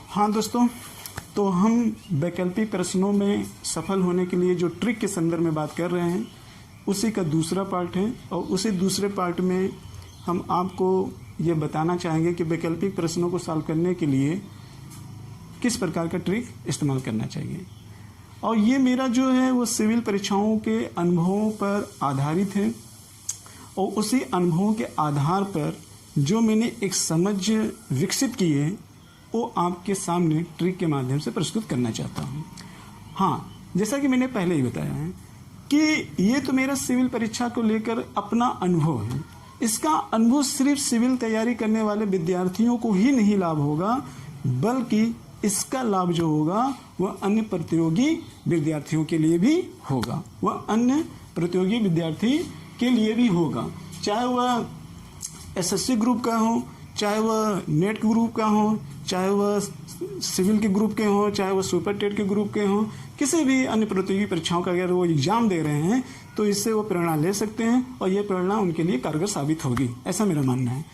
हाँ दोस्तों, तो हम वैकल्पिक प्रश्नों में सफल होने के लिए जो ट्रिक के संदर्भ में बात कर रहे हैं उसी का दूसरा पार्ट है। और उसी दूसरे पार्ट में हम आपको ये बताना चाहेंगे कि वैकल्पिक प्रश्नों को सॉल्व करने के लिए किस प्रकार का ट्रिक इस्तेमाल करना चाहिए। और ये मेरा जो है वो सिविल परीक्षाओं के अनुभवों पर आधारित है और उसी अनुभवों के आधार पर जो मैंने एक समझ विकसित की है वो आपके सामने ट्रिक के माध्यम से प्रस्तुत करना चाहता हूँ। हाँ, जैसा कि मैंने पहले ही बताया है कि ये तो मेरा सिविल परीक्षा को लेकर अपना अनुभव है। इसका अनुभव सिर्फ सिविल तैयारी करने वाले विद्यार्थियों को ही नहीं लाभ होगा, बल्कि इसका लाभ जो होगा वह अन्य प्रतियोगी विद्यार्थियों के लिए भी होगा। वह अन्य प्रतियोगी विद्यार्थी के लिए भी होगा, चाहे वह एसएससी ग्रुप का हो, चाहे वह नेट ग्रुप का हो, चाहे वह सिविल के ग्रुप के हो, चाहे वह सुपर टेट के ग्रुप के हों, किसी भी अन्य प्रतियोगी परीक्षाओं का अगर वो एग्जाम दे रहे हैं तो इससे वो प्रेरणा ले सकते हैं और ये प्रेरणा उनके लिए कारगर साबित होगी, ऐसा मेरा मानना है।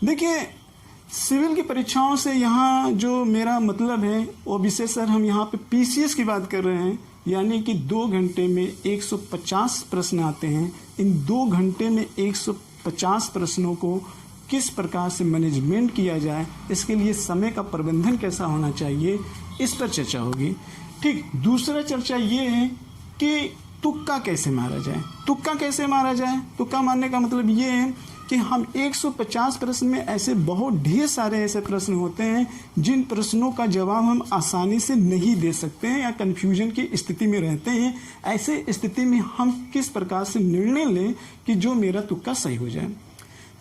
देखिए, सिविल की परीक्षाओं से यहाँ जो मेरा मतलब है वो विशेष सर हम यहाँ पे पीसीएस की बात कर रहे हैं, यानी कि 2 घंटे में 150 प्रश्न आते हैं। इन 2 घंटे में 150 प्रश्नों को किस प्रकार से मैनेजमेंट किया जाए, इसके लिए समय का प्रबंधन कैसा होना चाहिए, इस पर चर्चा होगी। ठीक, दूसरा चर्चा ये है कि तुक्का कैसे मारा जाए। तुक्का कैसे मारा जाए, तुक्का मारने का मतलब ये है कि हम 150 प्रश्न में ऐसे बहुत ढेर सारे ऐसे प्रश्न होते हैं जिन प्रश्नों का जवाब हम आसानी से नहीं दे सकते हैं या कन्फ्यूजन की स्थिति में रहते हैं। ऐसे स्थिति में हम किस प्रकार से निर्णय लें कि जो मेरा तुक्का सही हो जाए।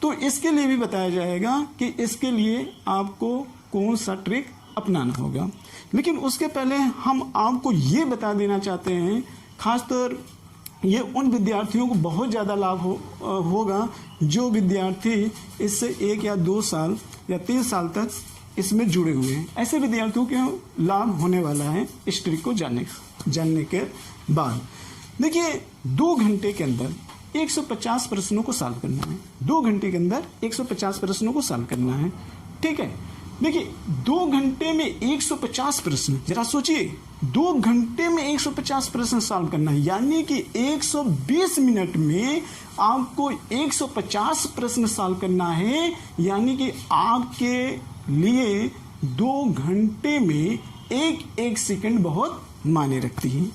तो इसके लिए भी बताया जाएगा कि इसके लिए आपको कौन सा ट्रिक अपनाना होगा। लेकिन उसके पहले हम आपको ये बता देना चाहते हैं, खासतौर ये उन विद्यार्थियों को बहुत ज़्यादा लाभ होगा जो विद्यार्थी इससे 1 या 2 साल या 3 साल तक इसमें जुड़े हुए हैं। ऐसे विद्यार्थियों के लाभ होने वाला है इस ट्रिक को जानने के बाद। देखिए, 2 घंटे के अंदर 150 प्रश्नों को सॉल्व करना है। 2 घंटे के अंदर 150 प्रश्नों को सॉल्व करना है, ठीक है। देखिए, 2 घंटे में 150 प्रश्न, जरा सोचिए, 2 घंटे में 150 प्रश्न सॉल्व करना है, यानी कि 120 मिनट में आपको 150 प्रश्न सॉल्व करना है। यानी कि आपके लिए 2 घंटे में एक सेकंड बहुत मायने रखती है।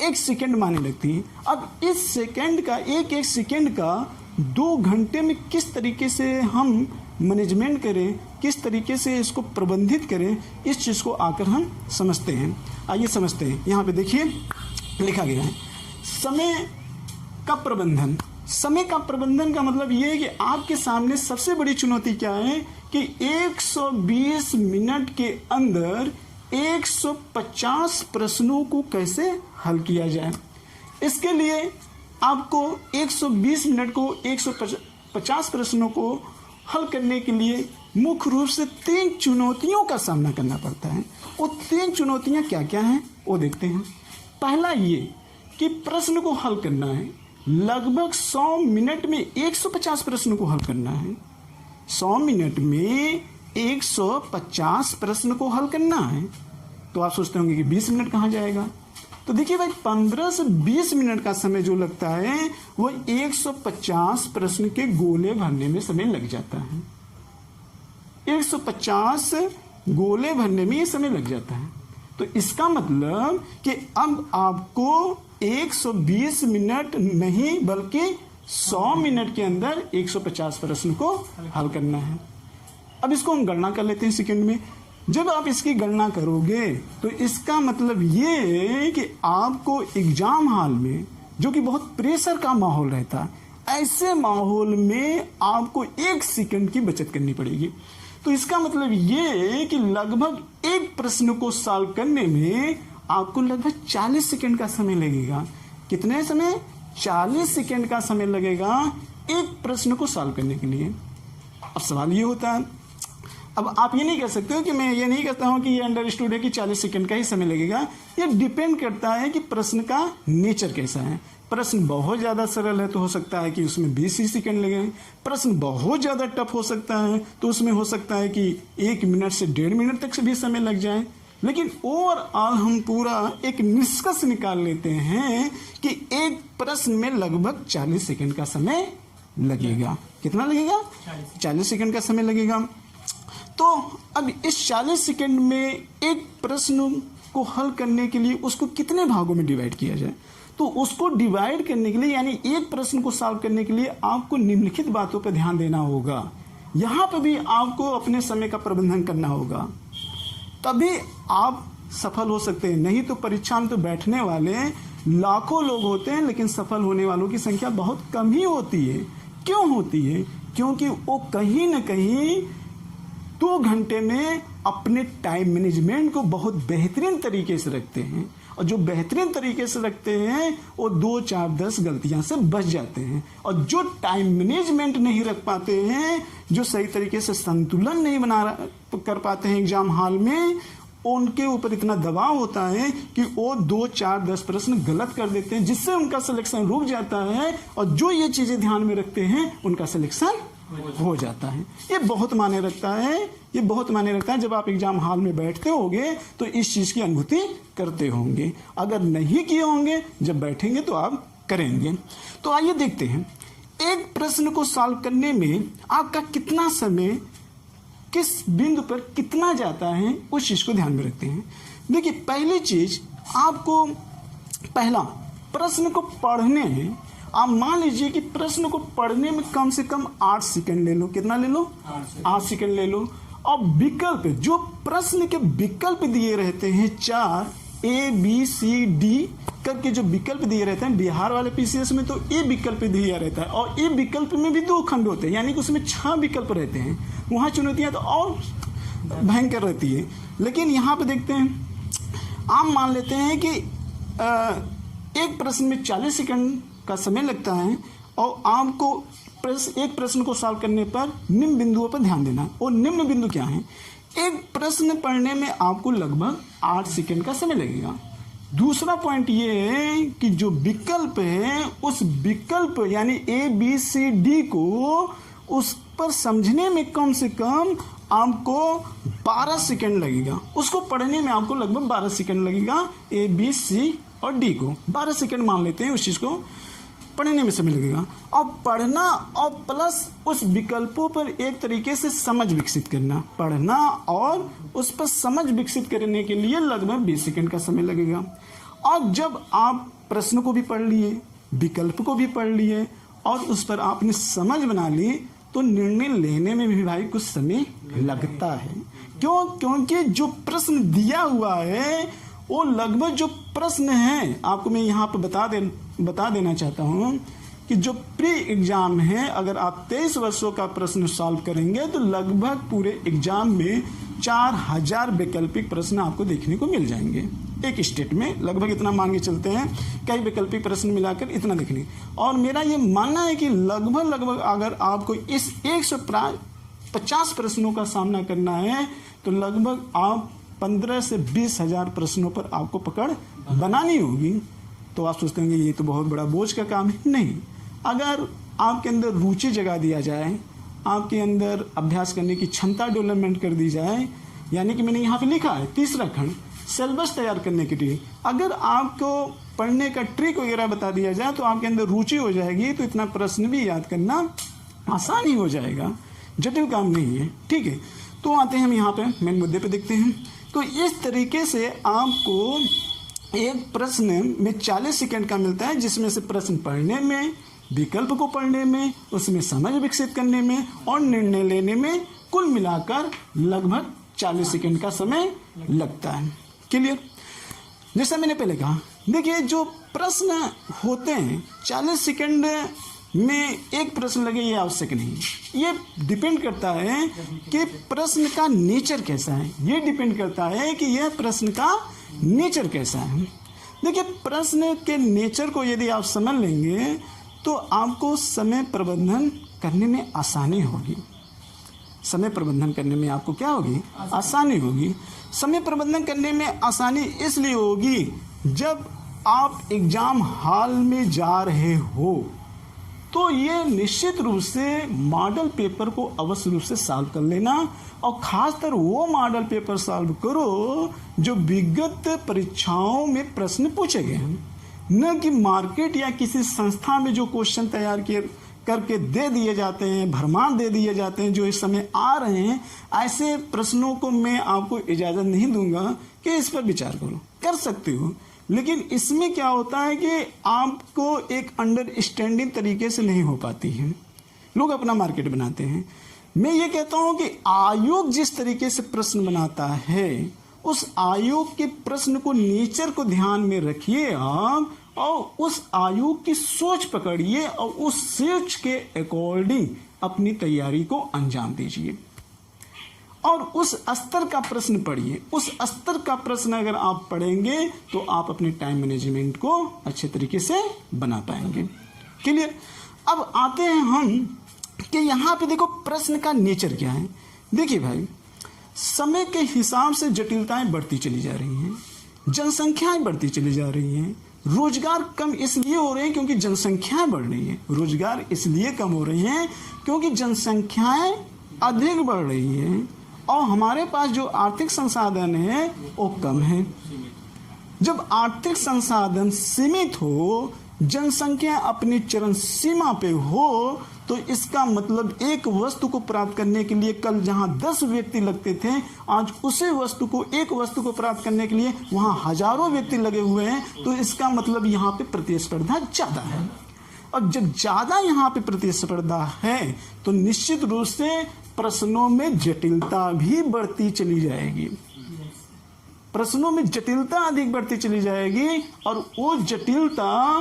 एक सेकंड माने लगती है। अब इस सेकंड का एक सेकंड का 2 घंटे में किस तरीके से हम मैनेजमेंट करें, किस तरीके से इसको प्रबंधित करें, इस चीज़ को आकर हम समझते हैं। आइए समझते हैं। यहाँ पे देखिए लिखा गया है समय का प्रबंधन। समय का प्रबंधन का मतलब ये है कि आपके सामने सबसे बड़ी चुनौती क्या है कि 120 मिनट के अंदर 150 प्रश्नों को कैसे हल किया जाए। इसके लिए आपको 120 मिनट को 150 प्रश्नों को हल करने के लिए मुख्य रूप से 3 चुनौतियों का सामना करना पड़ता है। वो 3 चुनौतियां क्या क्या हैं वो देखते हैं। पहला ये कि प्रश्न को हल करना है, लगभग 100 मिनट में 150 प्रश्न को हल करना है। 100 मिनट में 150 प्रश्न को हल करना है। तो आप सोचते होंगे कि 20 मिनट कहाँ जाएगा। तो देखिए भाई, 15 से 20 मिनट का समय जो लगता है वो 150 प्रश्न के गोले भरने में समय लग जाता है। 150 गोले भरने में ये समय लग जाता है। तो इसका मतलब कि अब आपको 120 मिनट नहीं बल्कि 100 मिनट के अंदर 150 प्रश्न को हल करना है। अब इसको हम गणना कर लेते हैं सेकंड में। जब आप इसकी गणना करोगे तो इसका मतलब ये है कि आपको एग्जाम हॉल में, जो कि बहुत प्रेशर का माहौल रहता है, ऐसे माहौल में आपको 1 सेकंड की बचत करनी पड़ेगी। तो इसका मतलब ये है कि लगभग एक प्रश्न को सॉल्व करने में आपको लगभग 40 सेकंड का समय लगेगा। कितने समय? 40 सेकंड का समय लगेगा एक प्रश्न को सॉल्व करने के लिए। अब सवाल ये होता है, अब आप ये नहीं कह सकते हो कि मैं ये नहीं कहता हूं कि ये अंडरस्टूड है कि 40 सेकंड का ही समय लगेगा। ये डिपेंड करता है कि प्रश्न का नेचर कैसा है। प्रश्न बहुत ज़्यादा सरल है तो हो सकता है कि उसमें 20 ही सेकंड लगे। प्रश्न बहुत ज़्यादा टफ हो सकता है तो उसमें हो सकता है कि 1 मिनट से 1.5 मिनट तक से भी समय लग जाए। लेकिन ओवरऑल हम पूरा एक निष्कर्ष निकाल लेते हैं कि एक प्रश्न में लगभग 40 सेकंड का समय लगेगा। कितना लगेगा? 40 सेकंड का समय लगेगा। तो अब इस 40 सेकंड में एक प्रश्न को हल करने के लिए उसको कितने भागों में डिवाइड किया जाए, तो उसको डिवाइड करने के लिए यानी एक प्रश्न को सॉल्व करने के लिए आपको निम्नलिखित बातों पर ध्यान देना होगा। यहाँ पर भी आपको अपने समय का प्रबंधन करना होगा, तभी आप सफल हो सकते हैं। नहीं तो परीक्षा में तो बैठने वाले लाखों लोग होते हैं लेकिन सफल होने वालों की संख्या बहुत कम ही होती है। क्यों होती है? क्योंकि वो कहीं ना कहीं 2 घंटे में अपने टाइम मैनेजमेंट को बहुत बेहतरीन तरीके से रखते हैं, और जो बेहतरीन तरीके से रखते हैं वो 2, 4, 10 गलतियां से बच जाते हैं। और जो टाइम मैनेजमेंट नहीं रख पाते हैं, जो सही तरीके से संतुलन नहीं कर पाते हैं एग्जाम हॉल में, उनके ऊपर इतना दबाव होता है कि वो 2, 4, 10 प्रश्न गलत कर देते हैं, जिससे उनका सिलेक्शन रुक जाता है। और जो ये चीजें ध्यान में रखते हैं उनका सिलेक्शन हो जाता है। ये बहुत मायने रखता है, ये बहुत मायने रखता है। जब आप एग्जाम हॉल में बैठते होंगे तो इस चीज की अनुभूति करते होंगे। अगर नहीं किए होंगे, जब बैठेंगे तो आप करेंगे। तो आइए देखते हैं एक प्रश्न को सॉल्व करने में आपका कितना समय किस बिंदु पर कितना जाता है, उस चीज को ध्यान में रखते हैं। देखिए, पहली चीज आपको पहला प्रश्न को पढ़ने में, आप मान लीजिए कि प्रश्न को पढ़ने में कम से कम 8 सेकंड ले लो। कितना ले लो? 8 सेकंड ले लो। और विकल्प, जो प्रश्न के विकल्प दिए रहते हैं 4 ABCD करके जो विकल्प दिए रहते हैं, बिहार वाले पीसीएस में तो ए विकल्प दिया रहता है, और ए विकल्प में भी 2 खंड होते हैं, यानी कि उसमें 6 विकल्प रहते हैं। वहां चुनौतियां तो और भयंकर रहती है। लेकिन यहाँ पे देखते हैं, आप मान लेते हैं कि एक प्रश्न में 40 सेकंड का समय लगता है, और आपको एक प्रश्न को सॉल्व करने पर निम्न बिंदुओं पर ध्यान देना। और निम्न बिंदु क्या है? एक प्रश्न पढ़ने में आपको लगभग 8 सेकंड का समय लगेगा। दूसरा पॉइंट ये है कि जो विकल्प है, उस विकल्प यानी ABCD को उस पर समझने में कम से कम आपको 12 सेकंड लगेगा। उसको पढ़ने में आपको लगभग 12 सेकंड लगेगा। A, B, C और D को 12 सेकंड मान लेते हैं, उस चीज को पढ़ने में समय लगेगा। और पढ़ना और प्लस उस विकल्पों पर एक तरीके से समझ विकसित करना, पढ़ना और उस पर समझ विकसित करने के लिए लगभग 20 सेकंड का समय लगेगा। और जब आप प्रश्न को भी पढ़ लिए, विकल्प को भी पढ़ लिए और उस पर आपने समझ बना ली, तो निर्णय लेने में भी भाई कुछ समय लगता है। क्यों? क्योंकि जो प्रश्न दिया हुआ है वो लगभग जो प्रश्न है, आपको मैं यहाँ पर बता देना चाहता हूँ कि जो प्री एग्जाम है, अगर आप 23 वर्षों का प्रश्न सॉल्व करेंगे तो लगभग पूरे एग्जाम में 4000 वैकल्पिक प्रश्न आपको देखने को मिल जाएंगे। एक स्टेट में लगभग इतना मान के चलते हैं, कई वैकल्पिक प्रश्न मिलाकर इतना देखने। और मेरा ये मानना है कि लगभग अगर आपको इस 150 प्रश्नों का सामना करना है तो लगभग आप 15 से 20 हजार प्रश्नों पर आपको पकड़ बनानी होगी। तो आप सोचते होंगे ये तो बहुत बड़ा बोझ का काम है। नहीं, अगर आपके अंदर रुचि जगा दिया जाए, आपके अंदर अभ्यास करने की क्षमता डेवलपमेंट कर दी जाए, यानी कि मैंने यहाँ पे लिखा है तीसरा खंड सिलेबस तैयार करने के लिए, अगर आपको पढ़ने का ट्रिक वगैरह बता दिया जाए तो आपके अंदर रुचि हो जाएगी, तो इतना प्रश्न भी याद करना आसान ही हो जाएगा, जटिल काम नहीं है। ठीक है, तो आते हैं हम यहाँ पे मेन मुद्दे पे देखते हैं। तो इस तरीके से आपको एक प्रश्न में 40 सेकंड का मिलता है, जिसमें से प्रश्न पढ़ने में, विकल्प को पढ़ने में, उसमें समझ विकसित करने में और निर्णय लेने में कुल मिलाकर लगभग 40 सेकंड का समय लगता है। क्लियर? जैसा मैंने पहले कहा, देखिए जो प्रश्न होते हैं 40 सेकंड में एक प्रश्न लगे ये आवश्यक नहीं, ये डिपेंड करता है कि प्रश्न का नेचर कैसा है। ये डिपेंड करता है कि यह प्रश्न का नेचर कैसा है। देखिए प्रश्न के नेचर को यदि आप समझ लेंगे तो आपको समय प्रबंधन करने में आसानी होगी। समय प्रबंधन करने में आपको क्या होगी? आसानी होगी। समय प्रबंधन करने में आसानी इसलिए होगी जब आप एग्जाम हॉल में जा रहे हो तो ये निश्चित रूप से मॉडल पेपर को अवश्य रूप से सॉल्व कर लेना, और खासकर वो मॉडल पेपर सॉल्व करो जो विगत परीक्षाओं में प्रश्न पूछे गए हैं, न कि मार्केट या किसी संस्था में जो क्वेश्चन तैयार किए करके दे दिए जाते हैं, भरमार दे दिए जाते हैं जो इस समय आ रहे हैं। ऐसे प्रश्नों को मैं आपको इजाज़त नहीं दूंगा कि इस पर विचार करो, कर सकते हो, लेकिन इसमें क्या होता है कि आपको एक अंडरस्टैंडिंग तरीके से नहीं हो पाती है, लोग अपना मार्केट बनाते हैं। मैं ये कहता हूं कि आयोग जिस तरीके से प्रश्न बनाता है उस आयोग के प्रश्न को, नेचर को ध्यान में रखिए आप, और उस आयोग की सोच पकड़िए और उस सोच के अकॉर्डिंग अपनी तैयारी को अंजाम दीजिए और उस स्तर का प्रश्न पढ़िए। उस स्तर का प्रश्न अगर आप पढ़ेंगे तो आप अपने टाइम मैनेजमेंट को अच्छे तरीके से बना पाएंगे। क्लियर? अब आते हैं हम कि यहाँ पे देखो प्रश्न का नेचर क्या है। देखिए भाई, समय के हिसाब से जटिलताएं बढ़ती चली जा रही हैं, जनसंख्याएं बढ़ती चली जा रही हैं, रोजगार कम इसलिए हो रहे हैं क्योंकि जनसंख्याएं बढ़ रही हैं, रोजगार इसलिए कम हो रही हैं क्योंकि जनसंख्याएं अधिक बढ़ रही हैं, और हमारे पास जो आर्थिक संसाधन है वो कम है। जब आर्थिक संसाधन सीमित हो, जनसंख्या अपनी चरम सीमा पे हो, तो इसका मतलब एक वस्तु को प्राप्त करने के लिए कल जहां 10 व्यक्ति लगते थे, आज उसी वस्तु को, एक वस्तु को प्राप्त करने के लिए वहां हजारों व्यक्ति लगे हुए हैं। तो इसका मतलब यहाँ पे प्रतिस्पर्धा ज्यादा है, और जब ज्यादा यहाँ पे प्रतिस्पर्धा है तो निश्चित रूप से प्रश्नों में जटिलता भी बढ़ती चली जाएगी, प्रश्नों में जटिलता अधिक बढ़ती चली जाएगी, और वो जटिलता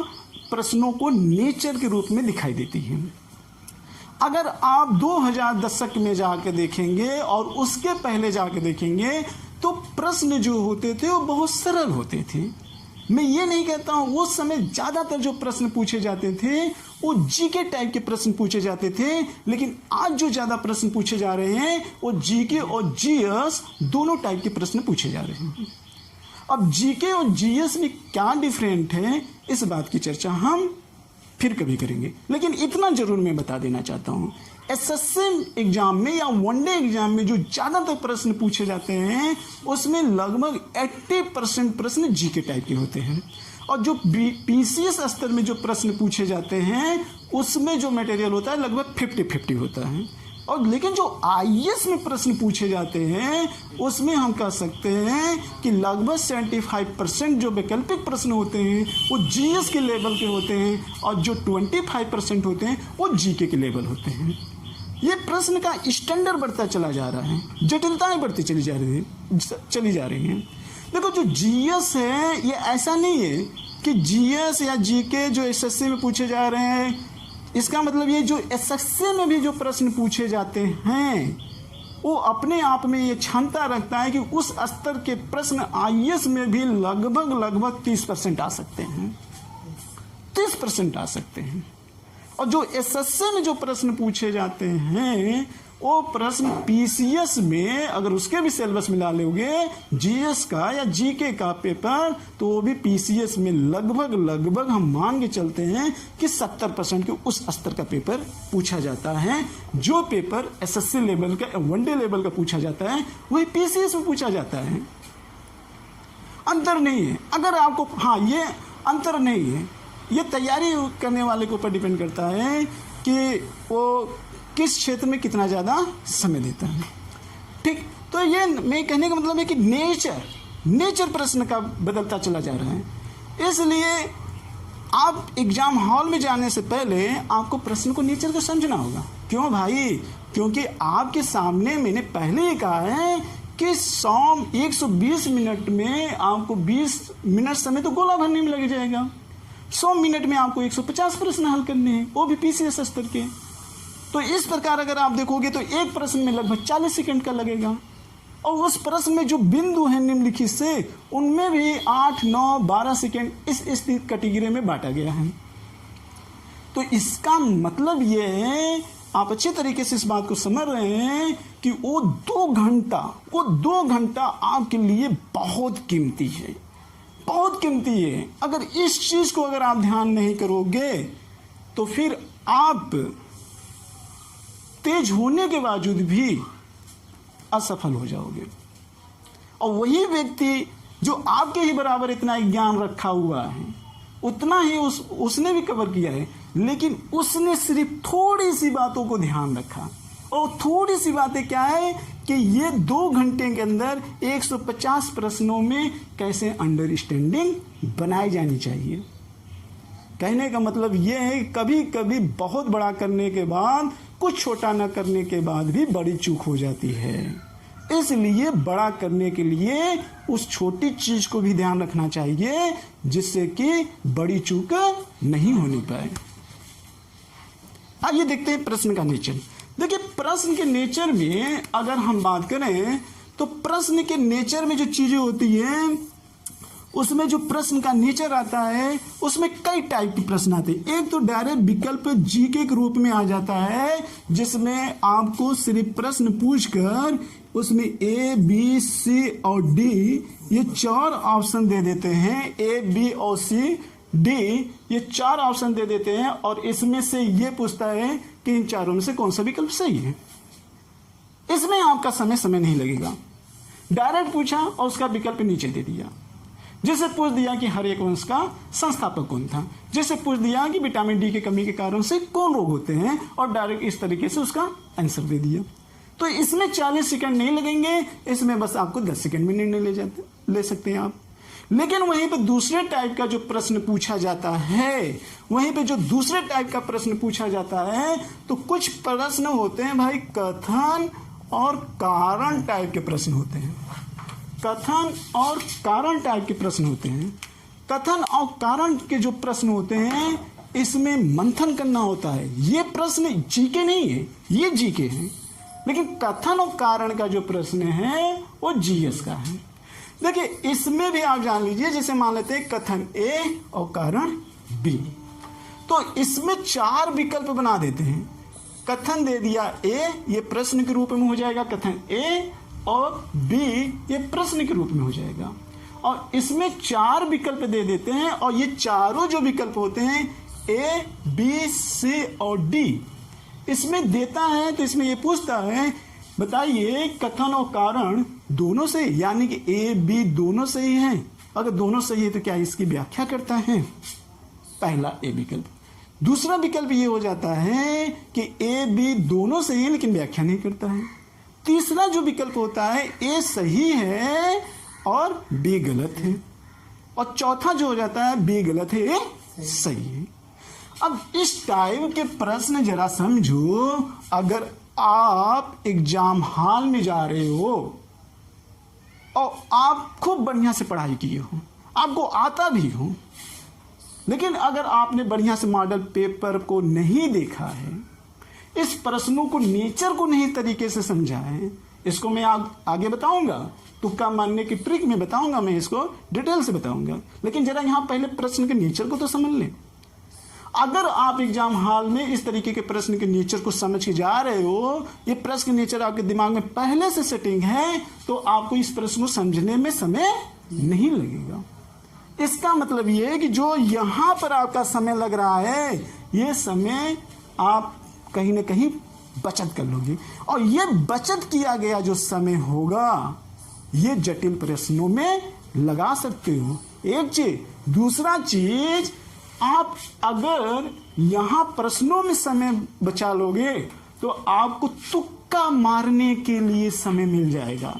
प्रश्नों को नेचर के रूप में दिखाई देती है। अगर आप 2000 दशक में जाके देखेंगे और उसके पहले जाके देखेंगे तो प्रश्न जो होते थे वो बहुत सरल होते थे। मैं ये नहीं कहता हूँ, उस समय ज्यादातर जो प्रश्न पूछे जाते थे वो जीके टाइप के प्रश्न पूछे जाते थे, लेकिन आज जो ज्यादा प्रश्न पूछे जा रहे हैं वो जीके और जीएस दोनों टाइप के प्रश्न पूछे जा रहे हैं। अब जीके और जीएस में क्या डिफरेंट है, इस बात की चर्चा हम फिर कभी करेंगे, लेकिन इतना जरूर मैं बता देना चाहता हूँ, एसएससी एग्जाम में या वनडे एग्जाम में जो ज्यादातर प्रश्न पूछे जाते हैं उसमें लगभग 80% प्रश्न जीके टाइप के होते हैं, और जो पीसीएस स्तर में जो प्रश्न पूछे जाते हैं उसमें जो मटेरियल होता है लगभग 50-50 होता है। और लेकिन जो आईएएस में प्रश्न पूछे जाते हैं उसमें हम कह सकते हैं कि लगभग 75% जो वैकल्पिक प्रश्न होते हैं वो जीएस के लेवल के होते हैं, और जो 25% होते हैं वो जीके के लेवल होते हैं। ये प्रश्न का स्टैंडर्ड बढ़ता चला जा रहा है, जटिलताएं बढ़ती चली जा रही हैं। देखो जो जीएस है ये ऐसा नहीं है कि जीएस या जीके जो एसएससी में पूछे जा रहे हैं, इसका मतलब ये जो एसएससी में भी जो प्रश्न पूछे जाते हैं वो अपने आप में ये क्षमता रखता है कि उस स्तर के प्रश्न आईएएस में भी लगभग 30% आ सकते हैं, 30% आ सकते हैं। और जो एसएससी में जो प्रश्न पूछे जाते हैं वो प्रश्न पीसीएस में अगर उसके भी सिलेबस मिला लोगे जीएस का या जीके का पेपर, तो वो भी पीसीएस में लगभग हम मान के चलते हैं कि 70% के उस स्तर का पेपर पूछा जाता है। जो पेपर एसएससी लेवल का, वनडे लेवल का पूछा जाता है वही पीसीएस में पूछा जाता है। अंतर नहीं है। अगर आपको, हाँ ये अंतर नहीं है, ये तैयारी करने वाले के ऊपर डिपेंड करता है कि वो किस क्षेत्र में कितना ज़्यादा समय देता है। ठीक, तो ये मैं कहने का मतलब है कि नेचर प्रश्न का बदलता चला जा रहा है। इसलिए आप एग्जाम हॉल में जाने से पहले आपको प्रश्न को, नेचर को समझना होगा। क्यों भाई? क्योंकि आपके सामने मैंने पहले ही कहा है कि 120 मिनट में आपको 20 मिनट समय तो गोला भरने में लग जाएगा। 100 मिनट में आपको 150 प्रश्न हल करने हैं, वो भी पीसीएस स्तर के। तो इस प्रकार अगर आप देखोगे तो एक प्रश्न में लगभग 40 सेकंड का लगेगा, और उस प्रश्न में जो बिंदु हैं निम्नलिखित से उनमें भी 8, 9, 12 सेकंड इस कैटेगरी में बांटा गया है। तो इसका मतलब ये है, आप अच्छे तरीके से इस बात को समझ रहे हैं कि वो 2 घंटा आपके लिए बहुत कीमती है। बहुत कीमती है। अगर इस चीज को अगर आप ध्यान नहीं करोगे तो फिर आप तेज होने के बावजूद भी असफल हो जाओगे। और वही व्यक्ति जो आपके ही बराबर इतना ज्ञान रखा हुआ है, उतना ही उसने भी कवर किया है, लेकिन उसने सिर्फ थोड़ी सी बातों को ध्यान रखा। और थोड़ी सी बातें क्या है कि ये 2 घंटे के अंदर 150 प्रश्नों में कैसे अंडरस्टैंडिंग बनाई जानी चाहिए। कहने का मतलब ये है कि कभी कभी बहुत बड़ा करने के बाद, कुछ छोटा न करने के बाद भी बड़ी चूक हो जाती है। इसलिए बड़ा करने के लिए उस छोटी चीज को भी ध्यान रखना चाहिए, जिससे कि बड़ी चूक नहीं होनी पाए। आइए देखते हैं प्रश्न का नेचर। देखिए, प्रश्न के नेचर में अगर हम बात करें तो प्रश्न के नेचर में जो चीजें होती हैं, उसमें जो प्रश्न का नेचर आता है उसमें कई टाइप के प्रश्न आते हैं। एक तो डायरेक्ट विकल्प जीके के रूप में आ जाता है, जिसमें आपको सिर्फ प्रश्न पूछकर उसमें ए बी सी और डी ये 4 ऑप्शन दे देते हैं। ए बी और सी डी ये 4 ऑप्शन दे देते हैं और इसमें से ये पूछता है कि इन चारों में से कौन सा विकल्प सही है। इसमें आपका समय नहीं लगेगा। डायरेक्ट पूछा और उसका विकल्प नीचे दे दिया। जैसे पूछ दिया कि हर एक वंश का संस्थापक कौन था, जैसे पूछ दिया कि विटामिन डी की कमी के कारण से कौन रोग होते हैं, और डायरेक्ट इस तरीके से उसका आंसर दे दिया। तो इसमें 40 सेकंड नहीं लगेंगे, इसमें बस आपको 10 सेकंड में निर्णय ले सकते हैं आप। लेकिन वहीं पे दूसरे टाइप का जो प्रश्न पूछा जाता है, वहीं पे जो दूसरे टाइप का प्रश्न पूछा जाता है, तो कुछ प्रश्न होते हैं भाई कथन और कारण टाइप के प्रश्न होते हैं। कथन और कारण टाइप के प्रश्न होते हैं। कथन और कारण के जो प्रश्न होते हैं, इसमें मंथन करना होता है। ये प्रश्न जीके नहीं है, ये जीके है। लेकिन कथन और कारण का जो प्रश्न है वो जीएस का है। देखिए, इसमें भी आप जान लीजिए, जैसे मान लेते हैं कथन ए और कारण बी, तो इसमें 4 विकल्प बना देते हैं। कथन दे दिया ए, ये प्रश्न के रूप में हो जाएगा कथन ए, और बी ये प्रश्न के रूप में हो जाएगा। और इसमें 4 विकल्प दे देते हैं, और ये चारों जो विकल्प होते हैं ए बी सी और डी इसमें देता है। तो इसमें ये पूछता है, बताइए कथन और कारण दोनों सही, यानी कि ए बी दोनों सही है। अगर दोनों सही है तो क्या इसकी व्याख्या करता है? पहला ए विकल्प। दूसरा विकल्प ये हो जाता है कि ए बी दोनों सही है लेकिन व्याख्या नहीं करता है। तीसरा जो विकल्प होता है, ए सही है और बी गलत है। और चौथा जो हो जाता है, बी गलत है, ए सही है। अब इस टाइप के प्रश्न जरा समझो। अगर आप एग्जाम हॉल में जा रहे हो और आप खूब बढ़िया से पढ़ाई किए हो, आपको आता भी हो, लेकिन अगर आपने बढ़िया से मॉडल पेपर को नहीं देखा है, इस प्रश्नों को नेचर को नहीं तरीके से समझा है, इसको मैं आगे बताऊंगा, तुक्का मारने की ट्रिक में बताऊंगा, मैं इसको डिटेल से बताऊंगा। लेकिन जरा यहां पहले प्रश्न के नेचर को तो समझ लें। अगर आप एग्जाम हॉल में इस तरीके के प्रश्न के नेचर को समझ के जा रहे हो, ये प्रश्न के नेचर आपके दिमाग में पहले से सेटिंग है, तो आपको इस प्रश्न को समझने में समय नहीं लगेगा। इसका मतलब ये है कि जो यहां पर आपका समय लग रहा है, ये समय आप कहीं ना कहीं बचत कर लोगे, और ये बचत किया गया जो समय होगा, ये जटिल प्रश्नों में लगा सकते हो। एक चीज। दूसरा चीज, आप अगर यहां प्रश्नों में समय बचा लोगे तो आपको तुक्का मारने के लिए समय मिल जाएगा।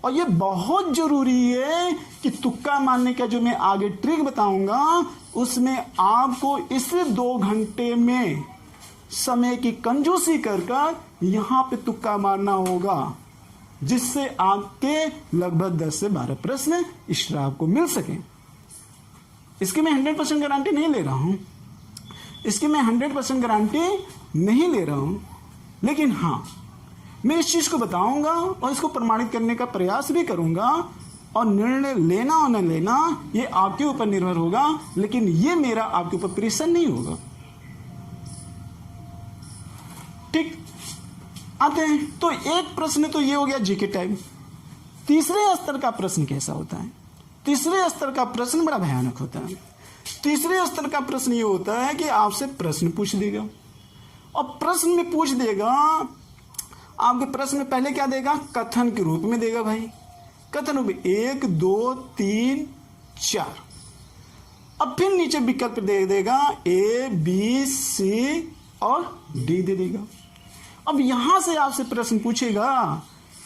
और ये बहुत जरूरी है कि तुक्का मारने का जो मैं आगे ट्रिक बताऊंगा, उसमें आपको इस 2 घंटे में समय की कंजूसी कर यहां पे तुक्का मारना होगा, जिससे आपके लगभग 10 से 12 प्रश्न एक्स्ट्रा आपको मिल सके। इसकी मैं 100% गारंटी नहीं ले रहा हूं, लेकिन हाँ, मैं इस चीज को बताऊंगा और इसको प्रमाणित करने का प्रयास भी करूंगा। और निर्णय लेना और न लेना ये आपके ऊपर निर्भर होगा, लेकिन ये मेरा आपके ऊपर प्रेशर नहीं होगा। ठीक, आते हैं। तो एक प्रश्न तो ये हो गया जीके टाइप। तीसरे स्तर का प्रश्न कैसा होता है? तीसरे स्तर का प्रश्न बड़ा भयानक होता है। तीसरे स्तर का प्रश्न ये होता है कि आपसे प्रश्न पूछ देगा, और प्रश्न में पूछ देगा, आपके प्रश्न में पहले क्या देगा, कथन के रूप में देगा भाई, कथन रूप में 1 2 3 4। अब फिर नीचे विकल्प दे देगा A B C और D दे देगा। अब यहां से आपसे प्रश्न पूछेगा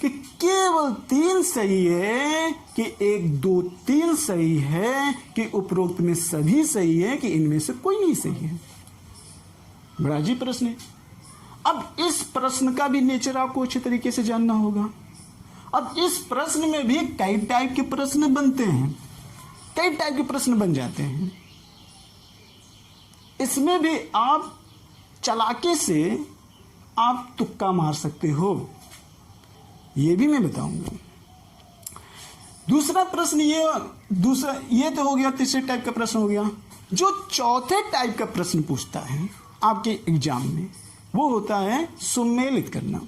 कि केवल 3 सही है कि 1 2 3 सही है कि उपरोक्त में सभी सही है कि इनमें से कोई नहीं सही है। बड़ा अजीब प्रश्न है। अब इस प्रश्न का भी नेचर आपको अच्छे तरीके से जानना होगा। अब इस प्रश्न में भी कई टाइप के प्रश्न बनते हैं, कई टाइप के प्रश्न बन जाते हैं। इसमें भी आप चालाकी से आप तुक्का मार सकते हो, ये भी मैं बताऊंगा। दूसरा प्रश्न ये तो हो गया, तीसरे टाइप का प्रश्न हो गया। जो चौथे टाइप का प्रश्न पूछता है आपके एग्जाम में, वो होता है सुमेलित करना।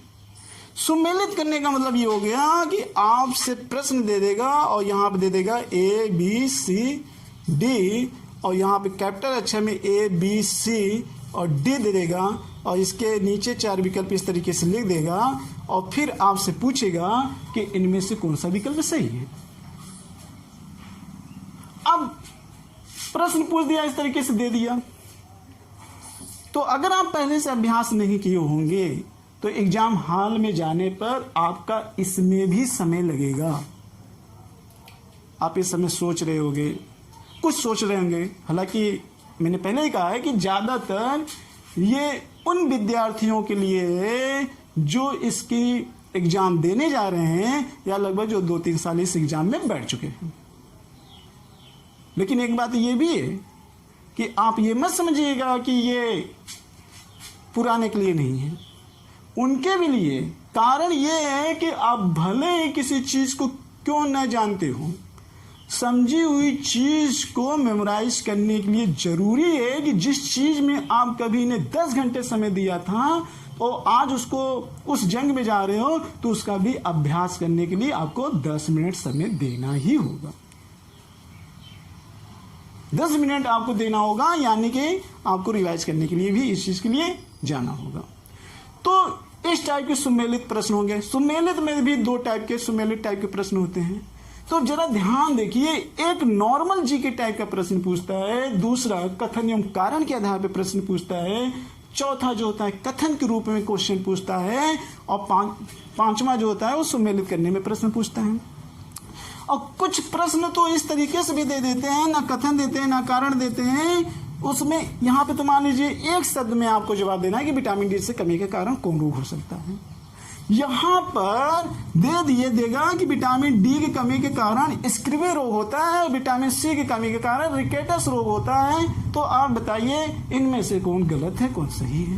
सुमेलित करने का मतलब ये हो गया कि आपसे प्रश्न दे देगा और यहाँ पे दे देगा A B C D, और यहाँ पे कैपिटल अक्षर में A B C और D दे देगा, और इसके नीचे 4 विकल्प इस तरीके से लिख देगा, और फिर आपसे पूछेगा कि इनमें से कौन सा विकल्प सही है। अब प्रश्न पूछ दिया, इस तरीके से दे दिया, तो अगर आप पहले से अभ्यास नहीं किए होंगे तो एग्जाम हॉल में जाने पर आपका इसमें भी समय लगेगा। आप इस समय सोच रहे होंगे, कुछ सोच रहे होंगे। हालांकि मैंने पहले ही कहा है कि ज़्यादातर ये उन विद्यार्थियों के लिए है जो इसकी एग्ज़ाम देने जा रहे हैं या लगभग जो 2-3 साल इस एग्ज़ाम में बैठ चुके हैं। लेकिन एक बात ये भी है कि आप ये मत समझिएगा कि ये पुराने के लिए नहीं है, उनके भी लिए। कारण ये है कि आप भले ही किसी चीज़ को क्यों न जानते हो, समझी हुई चीज़ को मेमोराइज करने के लिए ज़रूरी है कि जिस चीज़ में आप कभी ने 10 घंटे समय दिया था तो आज उसको उस जंग में जा रहे हो तो उसका भी अभ्यास करने के लिए आपको 10 मिनट समय देना ही होगा। 10 मिनट आपको देना होगा, यानी कि आपको रिवाइज करने के लिए भी इस चीज़ के लिए जाना होगा। तो इस टाइप के सुमेलित प्रश्न होंगे। सुमेलित में भी 2 टाइप के सुमेलित टाइप के प्रश्न होते हैं। तो जरा ध्यान देखिए, एक नॉर्मल जी के टाइप का प्रश्न पूछता है, दूसरा कथन एवं कारण के आधार पर प्रश्न पूछता है, चौथा जो होता है कथन के रूप में क्वेश्चन पूछता है, और पांचवा जो होता है वो सुमेलित करने में प्रश्न पूछता है। और कुछ प्रश्न तो इस तरीके से भी दे देते हैं, ना कथन देते हैं ना कारण देते हैं। उसमें यहाँ पे तो मान लीजिए एक शब्द में आपको जवाब देना है कि विटामिन डी से कमी के कारण कौन रोग हो सकता है। यहाँ पर देगा कि विटामिन डी की कमी के कारण स्क्रिवे रोग होता है और विटामिन सी की कमी के कारण रिकेटस रोग होता है। तो आप बताइए इनमें से कौन गलत है कौन सही है।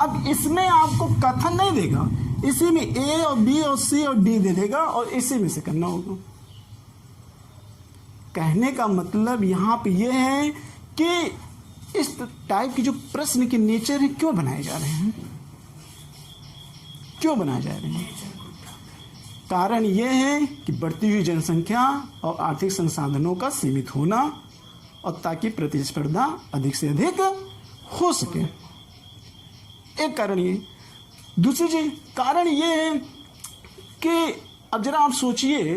अब इसमें आपको कथन नहीं देगा, इसी में ए और बी और सी और डी दे देगा और इसी में से करना होगा। कहने का मतलब यहाँ पे ये है कि इस टाइप की जो प्रश्न के नेचर है क्यों बनाए जा रहे हैं, क्यों बनाए जा रहे हैं। कारण यह है कि बढ़ती हुई जनसंख्या और आर्थिक संसाधनों का सीमित होना, और ताकि प्रतिस्पर्धा अधिक से अधिक हो सके, एक कारण ये। दूसरी चीज कारण ये है कि अब जरा आप सोचिए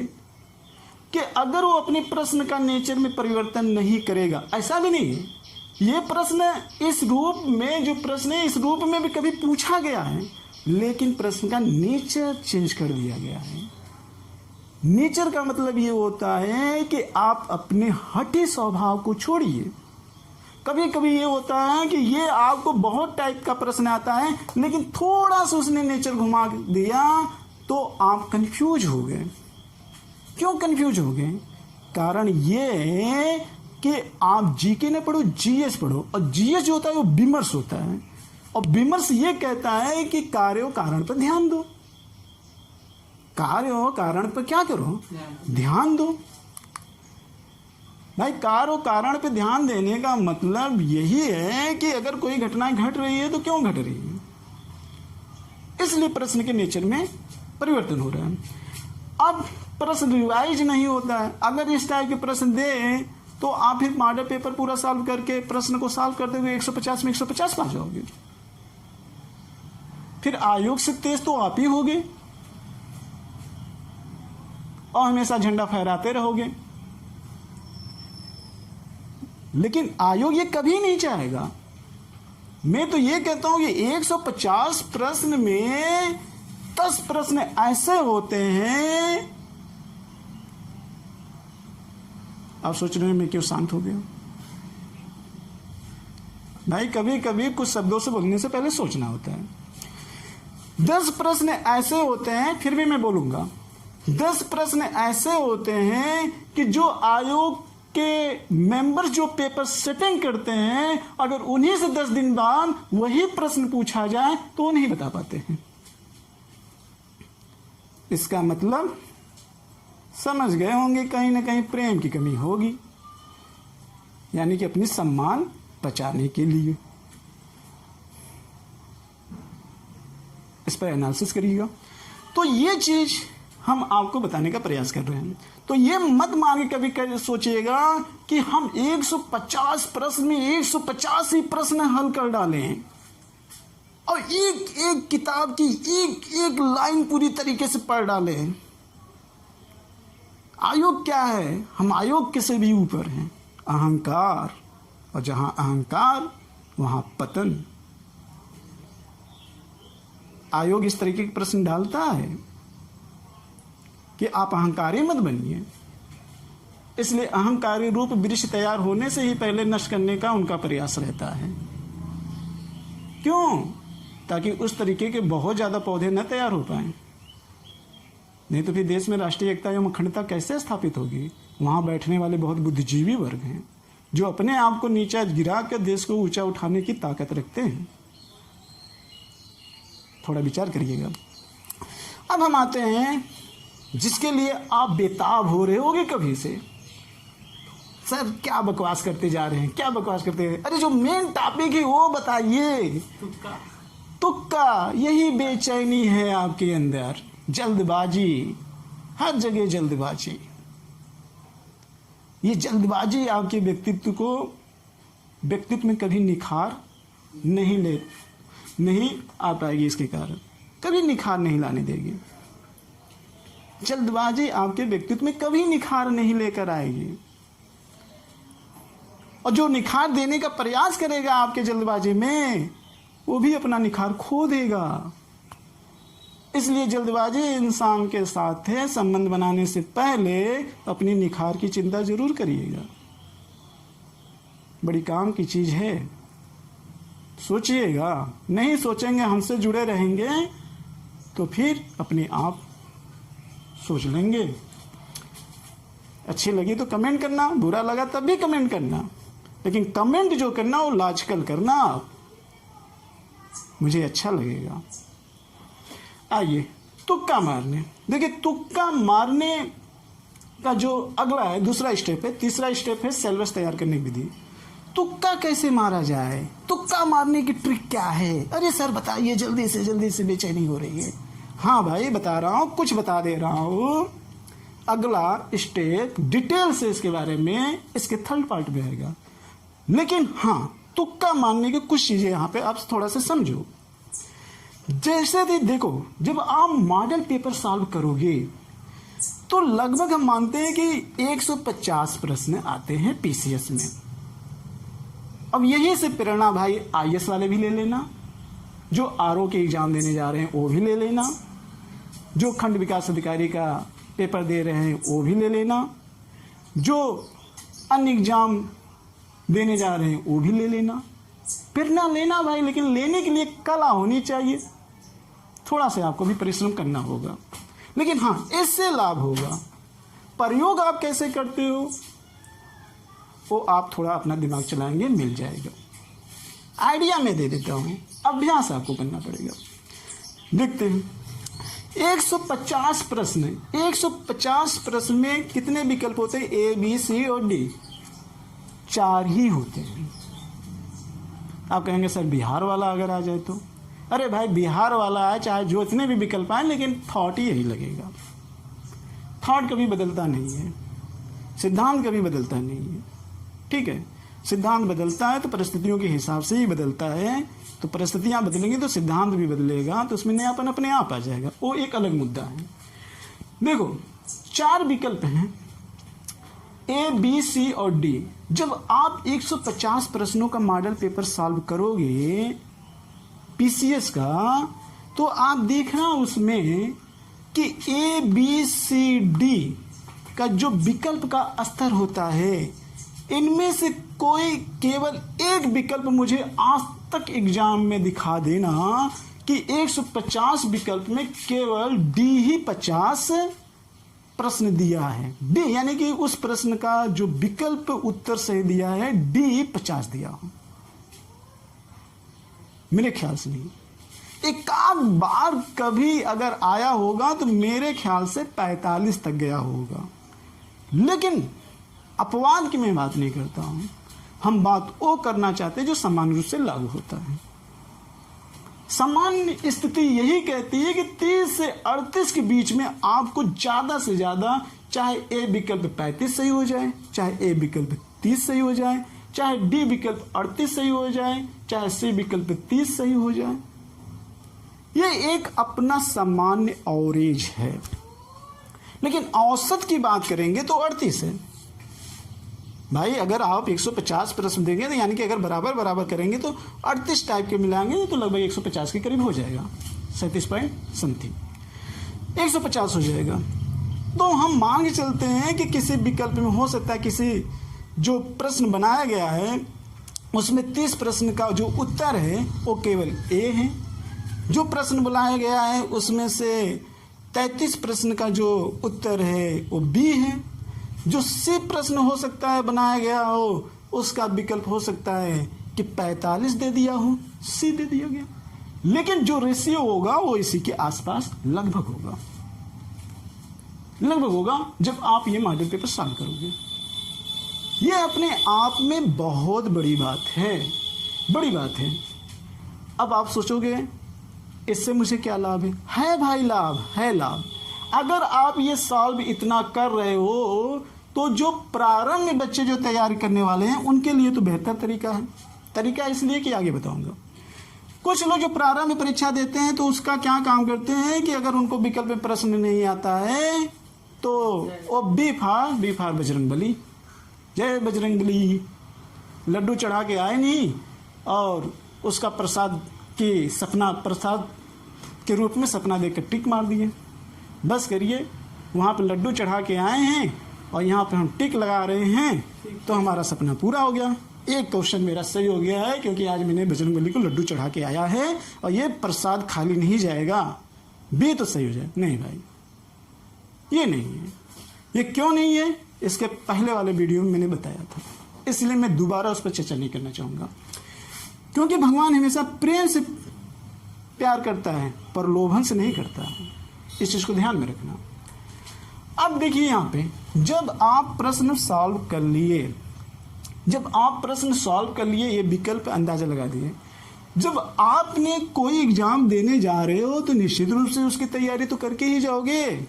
कि अगर वो अपने प्रश्न का नेचर में परिवर्तन नहीं करेगा, ऐसा भी नहीं है, ये प्रश्न इस रूप में, जो प्रश्न है इस रूप में भी कभी पूछा गया है, लेकिन प्रश्न का नेचर चेंज कर दिया गया है। नेचर का मतलब ये होता है कि आप अपने हठी स्वभाव को छोड़िए। कभी कभी ये होता है कि ये आपको बहुत टाइप का प्रश्न आता है, लेकिन थोड़ा सा उसने नेचर घुमा दिया तो आप कंफ्यूज हो गए। क्यों कंफ्यूज हो गए? कारण ये है कि आप जीके न पढ़ो, जीएस पढ़ो, और जीएस जो होता है वो विमर्श होता है, और विमर्श ये कहता है कि कार्य और कारण पर ध्यान दो। कार्य और कारण पर क्या करो? ध्यान दो। भाई कार्य और कारण पे ध्यान देने का मतलब यही है कि अगर कोई घटना घट रही है तो क्यों घट रही है, इसलिए प्रश्न के नेचर में परिवर्तन हो रहा है। अब प्रश्न रिवाइज नहीं होता है। अगर इस टाइप के प्रश्न दे तो आप फिर मॉडल पेपर पूरा सॉल्व करके प्रश्न को सॉल्व करते हुए 150 में 150 पा जाओगे। फिर आयोग से तेज तो आप ही होगे और हमेशा झंडा फहराते रहोगे। लेकिन आयोग ये कभी नहीं चाहेगा। मैं तो ये कहता हूं कि 150 प्रश्न में 10 प्रश्न ऐसे होते हैं। आप सोच रहे हैं मैं क्यों शांत हो गया? भाई कभी कभी कुछ शब्दों से बोलने से पहले सोचना होता है। 10 प्रश्न ऐसे होते हैं, फिर भी मैं बोलूंगा, 10 प्रश्न ऐसे होते हैं कि जो आयोग के मेंबर्स जो पेपर सेटिंग करते हैं, अगर उन्हीं से 10 दिन बाद वही प्रश्न पूछा जाए तो वो नहीं बता पाते हैं। इसका मतलब समझ गए होंगे कहीं ना कहीं प्रेम की कमी होगी, यानी कि अपनी सम्मान बचाने के लिए। इस पर एनालिसिस करिएगा। तो ये चीज हम आपको बताने का प्रयास कर रहे हैं। तो ये मत मांगे कभी सोचिएगा कि हम 150 प्रश्न में 150 ही प्रश्न हल कर डालें और एक एक किताब की एक एक लाइन पूरी तरीके से पढ़ डालें। आयोग क्या है? हम आयोग के से भी ऊपर हैं। अहंकार, और जहां अहंकार वहां पतन। आयोग इस तरीके के प्रश्न डालता है कि आप अहंकारी मत बनिए। इसलिए अहंकारी रूप वृक्ष तैयार होने से ही पहले नष्ट करने का उनका प्रयास रहता है। क्यों? ताकि उस तरीके के बहुत ज्यादा पौधे न तैयार हो पाए। नहीं तो फिर देश में राष्ट्रीय एकता एवं अखंडता कैसे स्थापित होगी? वहां बैठने वाले बहुत बुद्धिजीवी वर्ग हैं जो अपने आप को नीचा गिरा कर देश को ऊंचा उठाने की ताकत रखते हैं। थोड़ा विचार करिएगा। अब हम आते हैं जिसके लिए आप बेताब हो रहे होगे कभी से। सर क्या बकवास करते जा रहे हैं, क्या बकवास करते हैं? अरे जो मेन टॉपिक है वो बताइए। तुक्का, यही बेचैनी है आपके अंदर। जल्दबाजी, हर जगह जल्दबाजी। ये जल्दबाजी आपके व्यक्तित्व में कभी निखार नहीं आ पाएगी। इसके कारण कभी निखार नहीं लाने देगी। जल्दबाजी आपके व्यक्तित्व में कभी निखार नहीं लेकर आएगी। और जो निखार देने का प्रयास करेगा आपके जल्दबाजी में, वो भी अपना निखार खो देगा। इसलिए जल्दबाजी इंसान के साथ है, संबंध बनाने से पहले अपनी निखार की चिंता जरूर करिएगा। बड़ी काम की चीज है, सोचिएगा। नहीं सोचेंगे, हमसे जुड़े रहेंगे तो फिर अपने आप सोच लेंगे। अच्छी लगी तो कमेंट करना, बुरा लगा तब भी कमेंट करना, लेकिन कमेंट जो करना वो लॉजिकल करना। आप मुझे अच्छा लगेगा। आइए तुक्का मारने। देखिए तुक्का मारने का जो अगला है, दूसरा स्टेप है, तीसरा स्टेप है सिलेबस तैयार करने की विधि। तुक्का कैसे मारा जाए? तुक्का मारने की ट्रिक क्या है? अरे सर बताइए, जल्दी से बेचैनी हो रही है। हाँ भाई बता रहा हूँ, कुछ बता दे रहा हूँ। अगला स्टेप डिटेल से इसके बारे में इसके थर्ड पार्ट में आएगा। लेकिन हाँ, तुक्का मारने की कुछ चीजें यहाँ पे आप थोड़ा सा समझो। जैसे कि देखो, जब आप मॉडल पेपर सॉल्व करोगे तो लगभग हम मानते हैं कि 150 प्रश्न आते हैं पीसीएस में। अब यही से प्रेरणा भाई आईएएस वाले भी ले लेना, जो आरओ के एग्जाम देने जा रहे हैं वो भी ले लेना, जो खंड विकास अधिकारी का पेपर दे रहे हैं वो भी ले लेना, जो अन्य एग्जाम देने जा रहे हैं वो भी ले लेना। प्रेरणा लेना भाई, लेकिन लेने के लिए कला होनी चाहिए। थोड़ा सा आपको भी परिश्रम करना होगा, लेकिन हाँ इससे लाभ होगा। प्रयोग आप कैसे करते हो वो आप थोड़ा अपना दिमाग चलाएंगे, मिल जाएगा। आइडिया मैं दे देता हूँ, अभ्यास आपको करना पड़ेगा। देखते हैं 150 प्रश्न, 150 प्रश्न में कितने विकल्प होते हैं? ए, बी, सी और डी, 4 ही होते हैं। आप कहेंगे सर बिहार वाला अगर आ जाए तो? अरे भाई बिहार वाला है चाहे जो इतने भी विकल्प आए, लेकिन थॉट ही यही लगेगा। थॉट कभी बदलता नहीं है, सिद्धांत कभी बदलता नहीं है। ठीक है, सिद्धांत बदलता है तो परिस्थितियों के हिसाब से ही बदलता है, तो परिस्थितियां बदलेंगी तो सिद्धांत भी बदलेगा, तो उसमें नयापन अपने आप आ जाएगा, वो एक अलग मुद्दा है। देखो 4 विकल्प हैं ए, बी, सी और डी। जब आप 150 प्रश्नों का मॉडल पेपर सॉल्व करोगे पीसीएस का, तो आप देखना उसमें कि ए, बी, सी, डी का जो विकल्प का स्तर होता है, इनमें से कोई केवल एक विकल्प मुझे आज तक एग्जाम में दिखा देना कि 150 विकल्प में केवल डी ही 50 प्रश्न दिया है। डी यानी कि उस प्रश्न का जो विकल्प उत्तर सही दिया है डी 50 दिया हो, मेरे ख्याल से नहीं। एक आध बार कभी अगर आया होगा तो मेरे ख्याल से 45 तक गया होगा, लेकिन अपवाद की मैं बात नहीं करता हूं। हम बात वो करना चाहते हैं जो सामान्य रूप से लागू होता है। सामान्य स्थिति यही कहती है कि 30 से 38 के बीच में आपको ज्यादा से ज्यादा, चाहे ए विकल्प 35 सही हो जाए, चाहे ए विकल्प 30 सही हो जाए, चाहे डी विकल्प 38 सही हो जाए, चाहे सी विकल्प 30 सही हो जाए, यह एक अपना सामान्य एवरेज है। लेकिन औसत की बात करेंगे तो 38 है भाई। अगर आप 150 प्रश्न देंगे तो यानी कि अगर बराबर बराबर करेंगे तो 38 टाइप के मिलाएंगे तो लगभग 150 के करीब हो जाएगा, 37 पॉइंट समथिंग 150 हो जाएगा। तो हम मान के चलते हैं कि किसी विकल्प में हो सकता है किसी जो प्रश्न बनाया गया है उसमें 30 प्रश्न का जो उत्तर है वो केवल ए है, जो प्रश्न बनाया गया है उसमें से 33 प्रश्न का जो उत्तर है वो बी है, जो सी प्रश्न हो सकता है बनाया गया हो उसका विकल्प हो सकता है कि 45 दे दिया हो, सी दे दिया गया। लेकिन जो रेशियो होगा वो इसी के आसपास लगभग होगा जब आप ये मॉडल पेपर सॉल्व करोगे। ये अपने आप में बहुत बड़ी बात है। अब आप सोचोगे इससे मुझे क्या लाभ है भाई, लाभ है। अगर आप ये सॉल्व इतना कर रहे हो तो जो प्रारंभ में बच्चे जो तैयारी करने वाले हैं उनके लिए तो बेहतर तरीका इसलिए कि आगे बताऊंगा। कुछ लोग जो प्रारंभ में परीक्षा देते हैं तो उसका क्या काम करते हैं कि अगर उनको विकल्प में प्रश्न नहीं आता है तो वो बी फार बजरंगबली, जय बजरंगबली, लड्डू चढ़ा के आए नहीं और उसका प्रसाद के रूप में सपना देकर टिक मार दिए। बस करिए, वहाँ पे लड्डू चढ़ा के आए हैं और यहाँ पे हम टिक लगा रहे हैं तो हमारा सपना पूरा हो गया। एक क्वेश्चन मेरा सही हो गया है क्योंकि आज मैंने बजरंगबली को लड्डू चढ़ा के आया है और ये प्रसाद खाली नहीं जाएगा, बी तो सही हो जाए। नहीं भाई, ये नहीं है। ये क्यों नहीं है इसके पहले वाले वीडियो में मैंने बताया था, इसलिए मैं दोबारा उस पर चर्चा नहीं करना चाहूँगा। क्योंकि भगवान हमेशा प्रेम से प्यार करता है, प्रलोभन से नहीं करता है। इस चीज़ को ध्यान में रखना। अब देखिए यहाँ पे जब आप प्रश्न सॉल्व कर लिए, ये विकल्प अंदाजा लगा दिए, जब आपने कोई एग्जाम देने जा रहे हो तो निश्चित रूप से उसकी तैयारी तो करके ही जाओगे।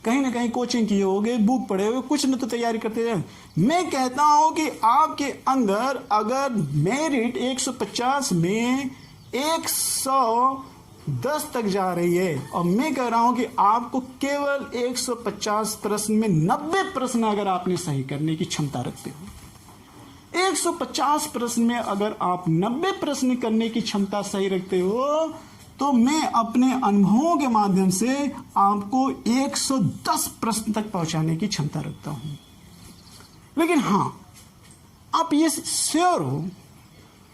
कहीं ना कहीं कोचिंग किए होगे, बुक पढ़े होगे, कुछ न तो तैयारी करते जाए। मैं कहता हूं कि आपके अंदर अगर मेरिट 150 में 110 तक जा रही है और मैं कह रहा हूं कि आपको केवल 150 प्रश्न में 90 प्रश्न अगर आपने सही करने की क्षमता रखते हो, 150 प्रश्न में अगर आप 90 प्रश्न करने की क्षमता सही रखते हो तो मैं अपने अनुभवों के माध्यम से आपको 110 प्रश्न तक पहुंचाने की क्षमता रखता हूं। लेकिन हां, आप ये श्योर हो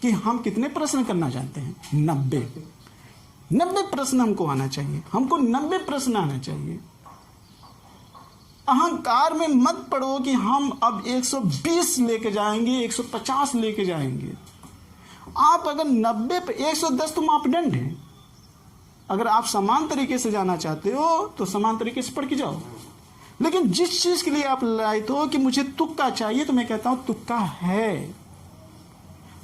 कि हम कितने प्रश्न करना चाहते हैं? 90 प्रश्न हमको आना चाहिए, हमको 90 प्रश्न आना चाहिए। अहंकार में मत पड़ो कि हम अब 120 लेके जाएंगे, 150 लेके जाएंगे। आप अगर 90 पे 110 तो मापदंड है। अगर आप समान तरीके से जाना चाहते हो तो समान तरीके से पढ़ के जाओ। लेकिन जिस चीज के लिए आप लायक हो कि मुझे तुक्का चाहिए, तो मैं कहता हूं तुक्का है,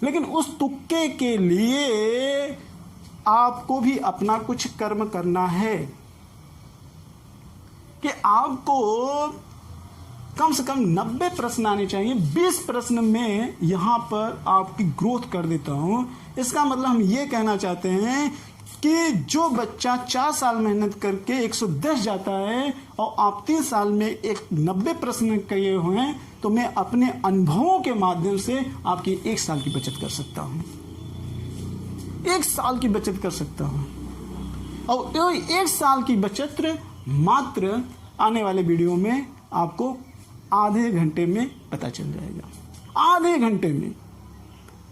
लेकिन उस तुक्के के लिए आपको भी अपना कुछ कर्म करना है। कि आपको कम से कम 90 प्रश्न आने चाहिए। 20 प्रश्न में यहाँ पर आपकी ग्रोथ कर देता हूँ। इसका मतलब हम ये कहना चाहते हैं कि जो बच्चा 4 साल मेहनत करके 110 जाता है और आप 3 साल में 90 प्रश्न किए हुए हैं, तो मैं अपने अनुभवों के माध्यम से आपकी 1 साल की बचत कर सकता हूँ। 1 साल की बचत कर सकता हूँ। और 1 साल की बचत मात्र आने वाले वीडियो में आपको आधे घंटे में पता चल जाएगा। आधे घंटे में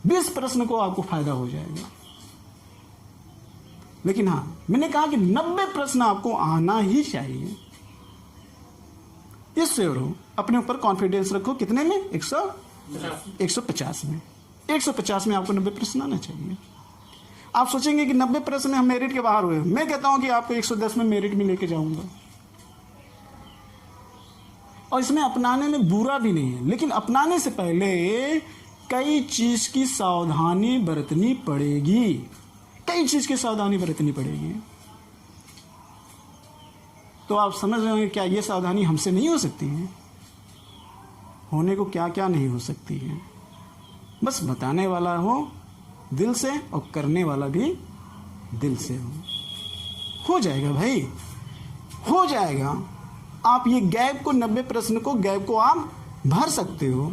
20 प्रश्न को आपको फायदा हो जाएगा। लेकिन हाँ, मैंने कहा कि 90 प्रश्न आपको आना ही चाहिए। ये श्योर हो, अपने ऊपर कॉन्फिडेंस रखो। कितने में? 150 में। 150 में आपको 90 प्रश्न आना चाहिए। आप सोचेंगे कि 90 प्रश्न में हम मेरिट के बाहर हुए। मैं कहता हूं कि आपको 110 में मेरिट में लेके जाऊंगा। और इसमें अपनाने में बुरा भी नहीं है, लेकिन अपनाने से पहले कई चीज की सावधानी बरतनी पड़ेगी। कई चीज की सावधानी बरतनी पड़ेगी। तो आप समझ रहे हैं क्या ये सावधानी हमसे नहीं हो सकती है? होने को क्या क्या नहीं हो सकती है। बस बताने वाला हो दिल से और करने वाला भी दिल से हो जाएगा भाई, हो जाएगा। आप ये गैप को 90 प्रश्न को गैप को आप भर सकते हो,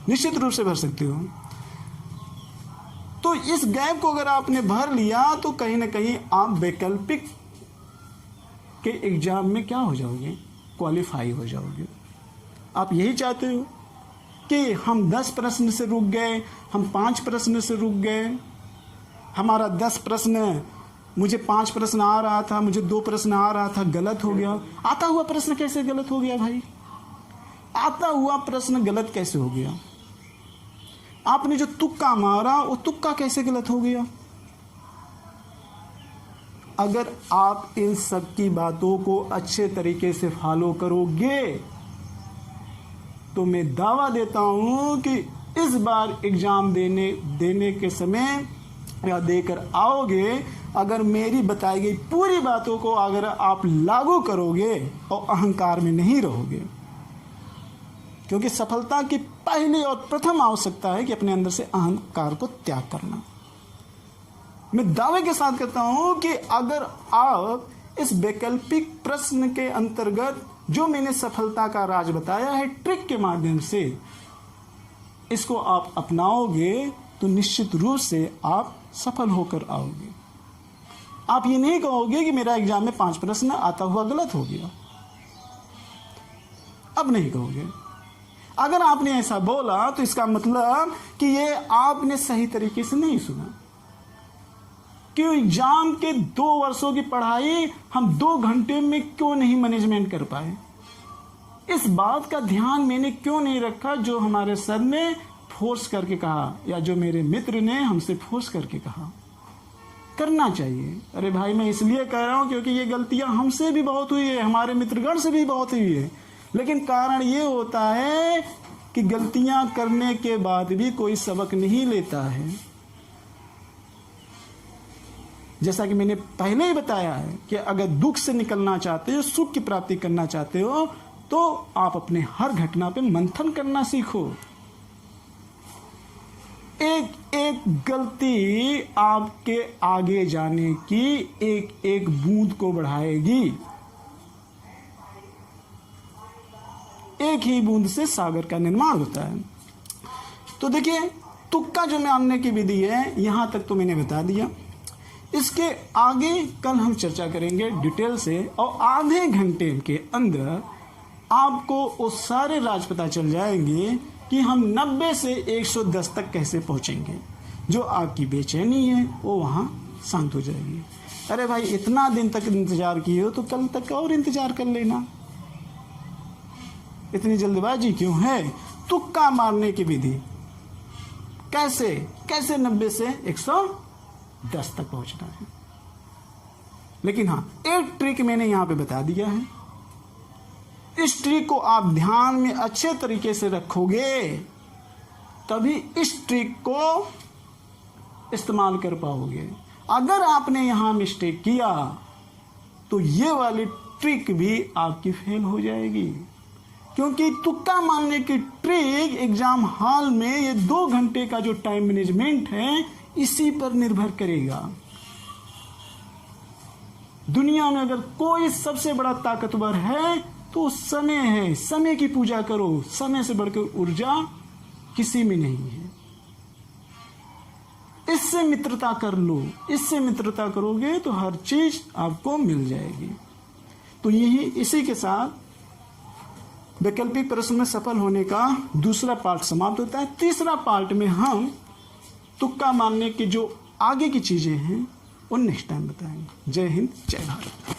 निश्चित रूप से भर सकते हो। तो इस गैप को अगर आपने भर लिया तो कहीं ना कहीं आप वैकल्पिक के एग्जाम में क्या हो जाओगे? क्वालिफाई हो जाओगे। आप यही चाहते हो कि हम 10 प्रश्न से रुक गए, हम 5 प्रश्न से रुक गए, हमारा 10 प्रश्न, मुझे 5 प्रश्न आ रहा था, मुझे 2 प्रश्न आ रहा था, गलत हो गया। आता हुआ प्रश्न कैसे गलत हो गया भाई? आता हुआ प्रश्न गलत कैसे हो गया? आपने जो तुक्का मारा वो तुक्का कैसे गलत हो गया? अगर आप इन सब की बातों को अच्छे तरीके से फॉलो करोगे तो मैं दावा देता हूं कि इस बार एग्जाम देने के समय या देकर आओगे, अगर मेरी बताई गई पूरी बातों को अगर आप लागू करोगे और अहंकार में नहीं रहोगे, क्योंकि सफलता की पहली और प्रथम आवश्यकता है कि अपने अंदर से अहंकार को त्याग करना। मैं दावे के साथ कहता हूं कि अगर आप इस वैकल्पिक प्रश्न के अंतर्गत जो मैंने सफलता का राज बताया है ट्रिक के माध्यम से, इसको आप अपनाओगे तो निश्चित रूप से आप सफल होकर आओगे। आप ये नहीं कहोगे कि मेरा एग्जाम में 5 प्रश्न आता हुआ गलत हो गया। अब नहीं कहोगे। अगर आपने ऐसा बोला तो इसका मतलब कि ये आपने सही तरीके से नहीं सुना। क्यों एग्जाम के 2 वर्षों की पढ़ाई हम 2 घंटे में क्यों नहीं मैनेजमेंट कर पाए? इस बात का ध्यान मैंने क्यों नहीं रखा जो हमारे सर ने फोर्स करके कहा या जो मेरे मित्र ने हमसे फोर्स करके कहा? करना चाहिए। अरे भाई, मैं इसलिए कह रहा हूं क्योंकि ये गलतियां हमसे भी बहुत हुई है, हमारे मित्रगण से भी बहुत हुई है। लेकिन कारण ये होता है कि गलतियां करने के बाद भी कोई सबक नहीं लेता है। जैसा कि मैंने पहले ही बताया है कि अगर दुख से निकलना चाहते हो, सुख की प्राप्ति करना चाहते हो, तो आप अपने हर घटना पे मंथन करना सीखो। एक एक गलती आपके आगे जाने की एक एक बूंद को बढ़ाएगी। एक ही बूंद से सागर का निर्माण होता है। तो देखिए, तुक्का जो मारने की विधि है, यहां तक तो मैंने बता दिया। इसके आगे कल हम चर्चा करेंगे डिटेल से, और आधे घंटे के अंदर आपको वो सारे राज पता चल जाएंगे कि हम 90 से 110 तक कैसे पहुंचेंगे। जो आपकी बेचैनी है वो वहां शांत हो जाएगी। अरे भाई, इतना दिन तक इंतजार किए हो तो कल तक और इंतजार कर लेना। इतनी जल्दबाजी क्यों है? तुक्का मारने की विधि कैसे 90 से 110 तक पहुंचना है। लेकिन हाँ, एक ट्रिक मैंने यहां पे बता दिया है। इस ट्रिक को आप ध्यान में अच्छे तरीके से रखोगे तभी इस ट्रिक को इस्तेमाल कर पाओगे। अगर आपने यहां मिस्टेक किया तो ये वाली ट्रिक भी आपकी फेल हो जाएगी, क्योंकि तुक्का मारने की ट्रिक एग्जाम हॉल में ये 2 घंटे का जो टाइम मैनेजमेंट है इसी पर निर्भर करेगा। दुनिया में अगर कोई सबसे बड़ा ताकतवर है तो समय है। समय की पूजा करो, समय से बढ़कर ऊर्जा किसी में नहीं है। इससे मित्रता कर लो, इससे मित्रता करोगे तो हर चीज आपको मिल जाएगी। तो यही इसी के साथ वैकल्पिक प्रश्न में सफल होने का दूसरा पार्ट समाप्त होता है। तीसरा पार्ट में हम तुक्का मारने की जो आगे की चीजें हैं वो नेक्स्ट टाइम बताएंगे। जय हिंद, जय भारत।